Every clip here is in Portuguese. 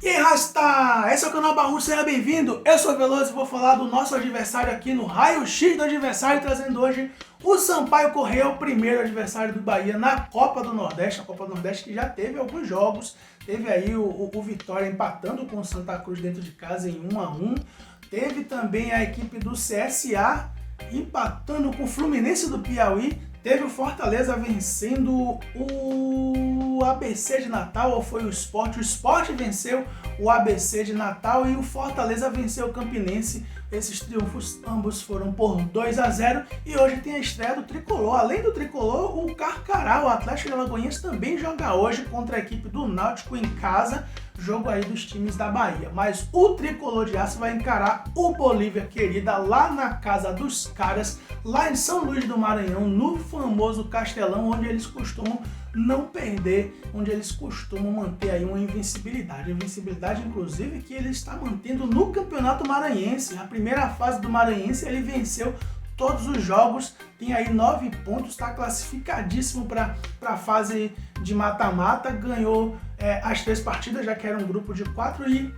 E aí, Rasta! Esse é o canal Barru, seja bem-vindo! Eu sou o Veloso e vou falar do nosso adversário aqui no Raio X do adversário, trazendo hoje o Sampaio Corrêa, o primeiro adversário do Bahia na Copa do Nordeste. A Copa do Nordeste que já teve alguns jogos, teve aí o Vitória empatando com o Santa Cruz dentro de casa em 1-1. Teve também a equipe do CSA empatando com o Fluminense do Piauí. Teve o Fortaleza vencendo o ABC de Natal, ou foi o Sport? O Sport venceu o ABC de Natal e o Fortaleza venceu o Campinense. Esses triunfos ambos foram por 2-0 e hoje tem a estreia do Tricolor. Além do Tricolor, o Carcará, o Atlético de Alagoinhas, também joga hoje contra a equipe do Náutico em casa. Jogo aí dos times da Bahia. Mas o Tricolor de Aço vai encarar o Bolívia querida lá na casa dos caras, lá em São Luís do Maranhão, no famoso Castelão, onde eles costumam não perder, onde eles costumam manter aí uma invencibilidade. Invencibilidade, inclusive, que ele está mantendo no Campeonato Maranhense. Na primeira fase do Maranhense, ele venceu todos os jogos, tem aí 9 pontos, está classificadíssimo para a fase de mata-mata, ganhou as 3 partidas, já que era um grupo de 4 e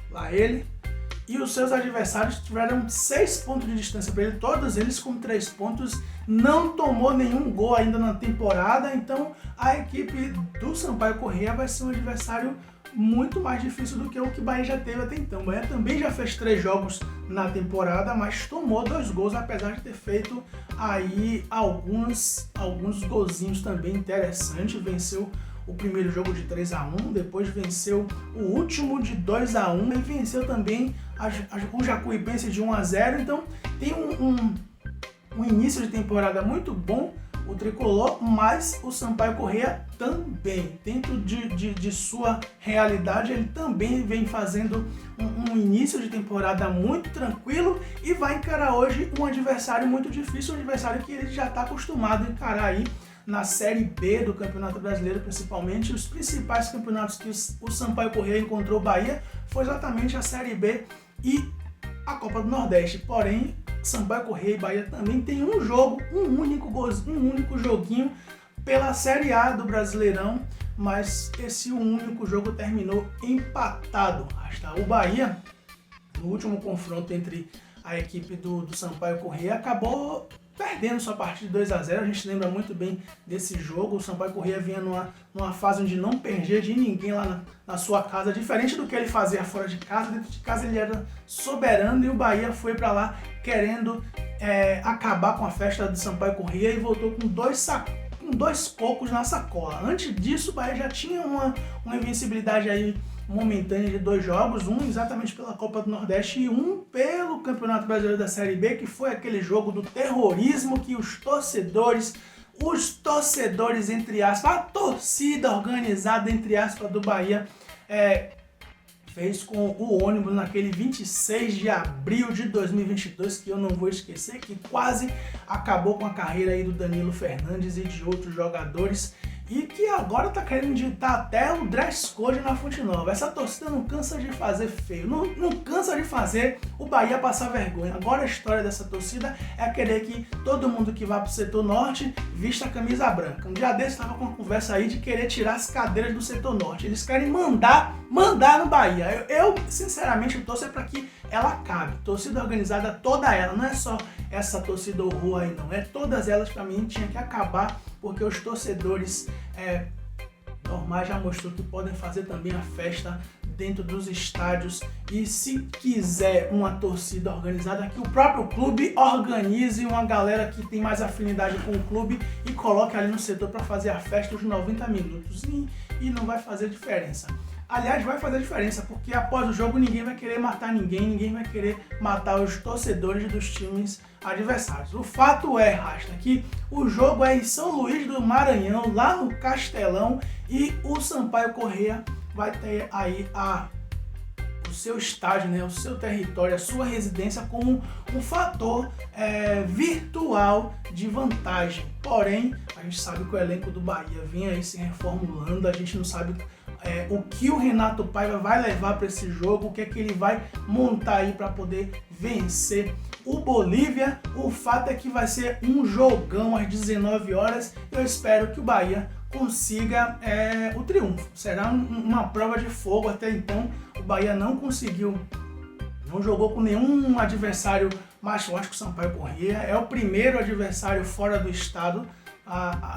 lá ele. E os seus adversários tiveram 6 pontos de distância para ele, todos eles com 3 pontos, não tomou nenhum gol ainda na temporada, então a equipe do Sampaio Corrêa vai ser um adversário muito mais difícil do que o que o Bahia já teve até então. O Bahia também já fez 3 jogos na temporada, mas tomou 2 gols, apesar de ter feito aí alguns golzinhos também interessantes. Venceu o primeiro jogo de 3-1, depois venceu o último de 2-1 e venceu também o Jacuipense de 1-0. Então tem um início de temporada muito bom o Tricolor, mas o Sampaio Corrêa também, dentro de sua realidade, ele também vem fazendo um início de temporada muito tranquilo e vai encarar hoje um adversário muito difícil, um adversário que ele já está acostumado a encarar aí na Série B do Campeonato Brasileiro, principalmente. Os principais campeonatos que o Sampaio Corrêa encontrou o Bahia foi exatamente a Série B e a Copa do Nordeste, porém Sampaio Corrêa e Bahia também tem um jogo, um único joguinho pela Série A do Brasileirão, mas esse único jogo terminou empatado. O Bahia, no último confronto entre a equipe do Sampaio Corrêa, acabou perdendo sua partida de 2-0, a gente lembra muito bem desse jogo. O Sampaio Corrêa vinha numa fase onde não perdia de ninguém lá na sua casa, diferente do que ele fazia fora de casa. Dentro de casa ele era soberano e o Bahia foi para lá querendo acabar com a festa do Sampaio Corrêa e voltou com 2 cocos na sacola. Antes disso, o Bahia já tinha uma invencibilidade aí momentânea de 2 jogos, um exatamente pela Copa do Nordeste e um pelo Campeonato Brasileiro da Série B, que foi aquele jogo do terrorismo que os torcedores entre aspas, a torcida organizada entre aspas do Bahia fez com o ônibus naquele 26 de abril de 2022, que eu não vou esquecer, que quase acabou com a carreira aí do Danilo Fernandes e de outros jogadores, e que agora tá querendo ditar até o dress code na Fonte Nova. Essa torcida não cansa de fazer feio, não cansa de fazer o Bahia passar vergonha. Agora a história dessa torcida é querer que todo mundo que vá pro setor norte vista a camisa branca. Um dia desse tava com uma conversa aí de querer tirar as cadeiras do setor norte. Eles querem mandar no Bahia. Eu sinceramente torço para que ela acabe. Torcida organizada, toda ela, não é só essa torcida horror aí não, todas elas para mim tinha que acabar, porque os torcedores normais já mostrou que podem fazer também a festa dentro dos estádios, e se quiser uma torcida organizada, que o próprio clube organize uma galera que tem mais afinidade com o clube e coloque ali no setor para fazer a festa os 90 minutos e não vai fazer diferença. Aliás, vai fazer diferença, porque após o jogo ninguém vai querer matar ninguém vai querer matar os torcedores dos times adversários. O fato é, Rasta, que o jogo é em São Luís do Maranhão, lá no Castelão, e o Sampaio Corrêa vai ter aí o seu estádio, o seu território, a sua residência como um fator virtual de vantagem. Porém, a gente sabe que o elenco do Bahia vem aí se reformulando, a gente não sabe o que o Renato Paiva vai levar para esse jogo, o que é que ele vai montar aí para poder vencer o Bolívia. O fato é que vai ser um jogão às 19 horas. Eu espero que o Bahia consiga o triunfo. Será uma prova de fogo. Até então o Bahia não jogou com nenhum adversário mais forte que o Sampaio Corrêa. É o primeiro adversário fora do estado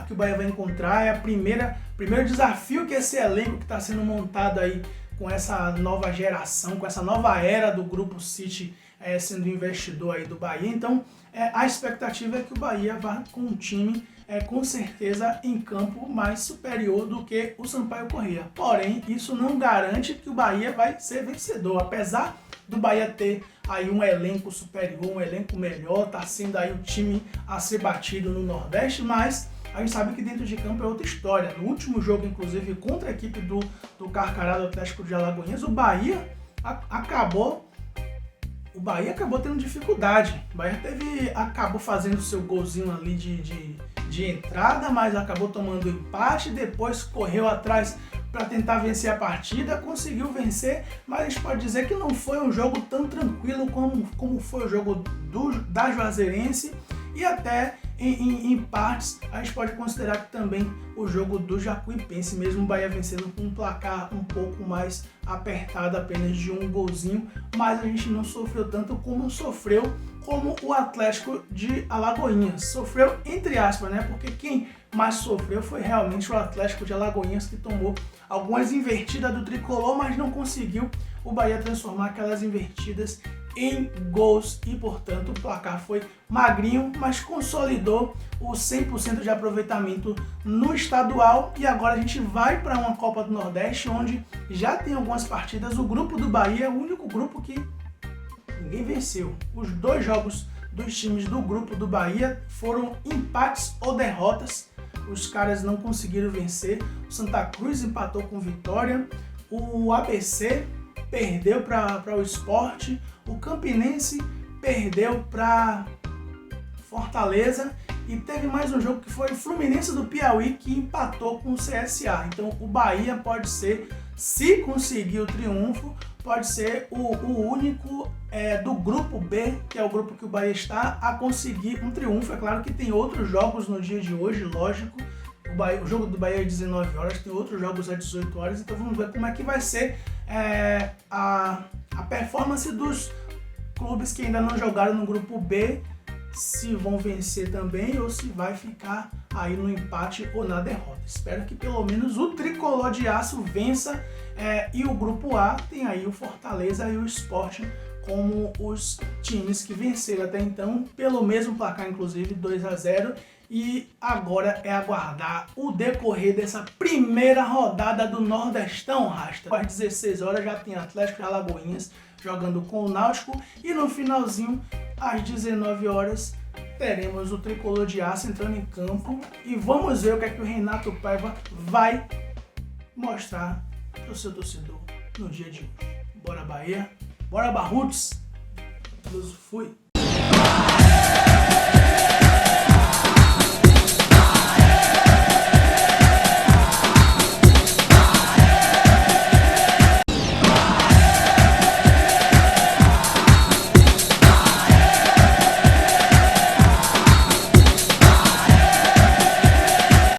que o Bahia vai encontrar. É primeiro desafio que esse elenco que está sendo montado aí com essa nova geração, com essa nova era do Grupo City sendo investidor aí do Bahia. Então a expectativa é que o Bahia vá com um time com certeza em campo mais superior do que o Sampaio Corrêa. Porém, isso não garante que o Bahia vai ser vencedor. Apesar do Bahia ter aí um elenco superior, um elenco melhor, tá sendo aí o time a ser batido no Nordeste, mas a gente sabe que dentro de campo é outra história. No último jogo, inclusive, contra a equipe do Carcará do Atlético de Alagoinhas, o Bahia acabou tendo dificuldade. O Bahia acabou fazendo seu golzinho ali de entrada, mas acabou tomando empate, depois correu atrás para tentar vencer a partida, conseguiu vencer, mas a gente pode dizer que não foi um jogo tão tranquilo como foi o jogo da Juazeirense, e até em partes a gente pode considerar que também o jogo do Jacuipense, mesmo o Bahia vencendo com um placar um pouco mais apertado, apenas de um golzinho, mas a gente não sofreu tanto como o Atlético de Alagoinhas. Sofreu entre aspas, né? Porque quem mais sofreu foi realmente o Atlético de Alagoinhas, que tomou algumas invertidas do tricolor, mas não conseguiu o Bahia transformar aquelas invertidas em gols e, portanto, o placar foi magrinho, mas consolidou o 100% de aproveitamento no estadual. E agora a gente vai para uma Copa do Nordeste, onde já tem algumas partidas. O grupo do Bahia é o único grupo que ninguém venceu. Os 2 jogos dos times do grupo do Bahia foram empates ou derrotas. Os caras não conseguiram vencer. O Santa Cruz empatou com Vitória. O ABC perdeu para o Sport. O Campinense perdeu para Fortaleza. E teve mais um jogo que foi o Fluminense do Piauí, que empatou com o CSA. Então o Bahia pode ser, se conseguir o triunfo, pode ser o único do grupo B, que é o grupo que o Bahia está, a conseguir um triunfo. É claro que tem outros jogos no dia de hoje, lógico. O jogo do Bahia é às 19 horas, tem outros jogos às 18 horas, então vamos ver como é que vai ser a performance dos clubes que ainda não jogaram no grupo B, se vão vencer também ou se vai ficar aí no empate ou na derrota. Espero que pelo menos o Tricolor de Aço vença, e o grupo A tem aí o Fortaleza e o Sport como os times que venceram até então, pelo mesmo placar, inclusive 2-0. E agora é aguardar o decorrer dessa primeira rodada do Nordestão, Rasta. Às 16 horas já tem Atlético de Alagoinhas jogando com o Náutico, e no finalzinho, às 19 horas, teremos o Tricolor de Aço entrando em campo, e vamos ver o que é que o Renato Paiva vai mostrar para o seu torcedor no dia de hoje. Bora Bahia, bora Barruts, fui!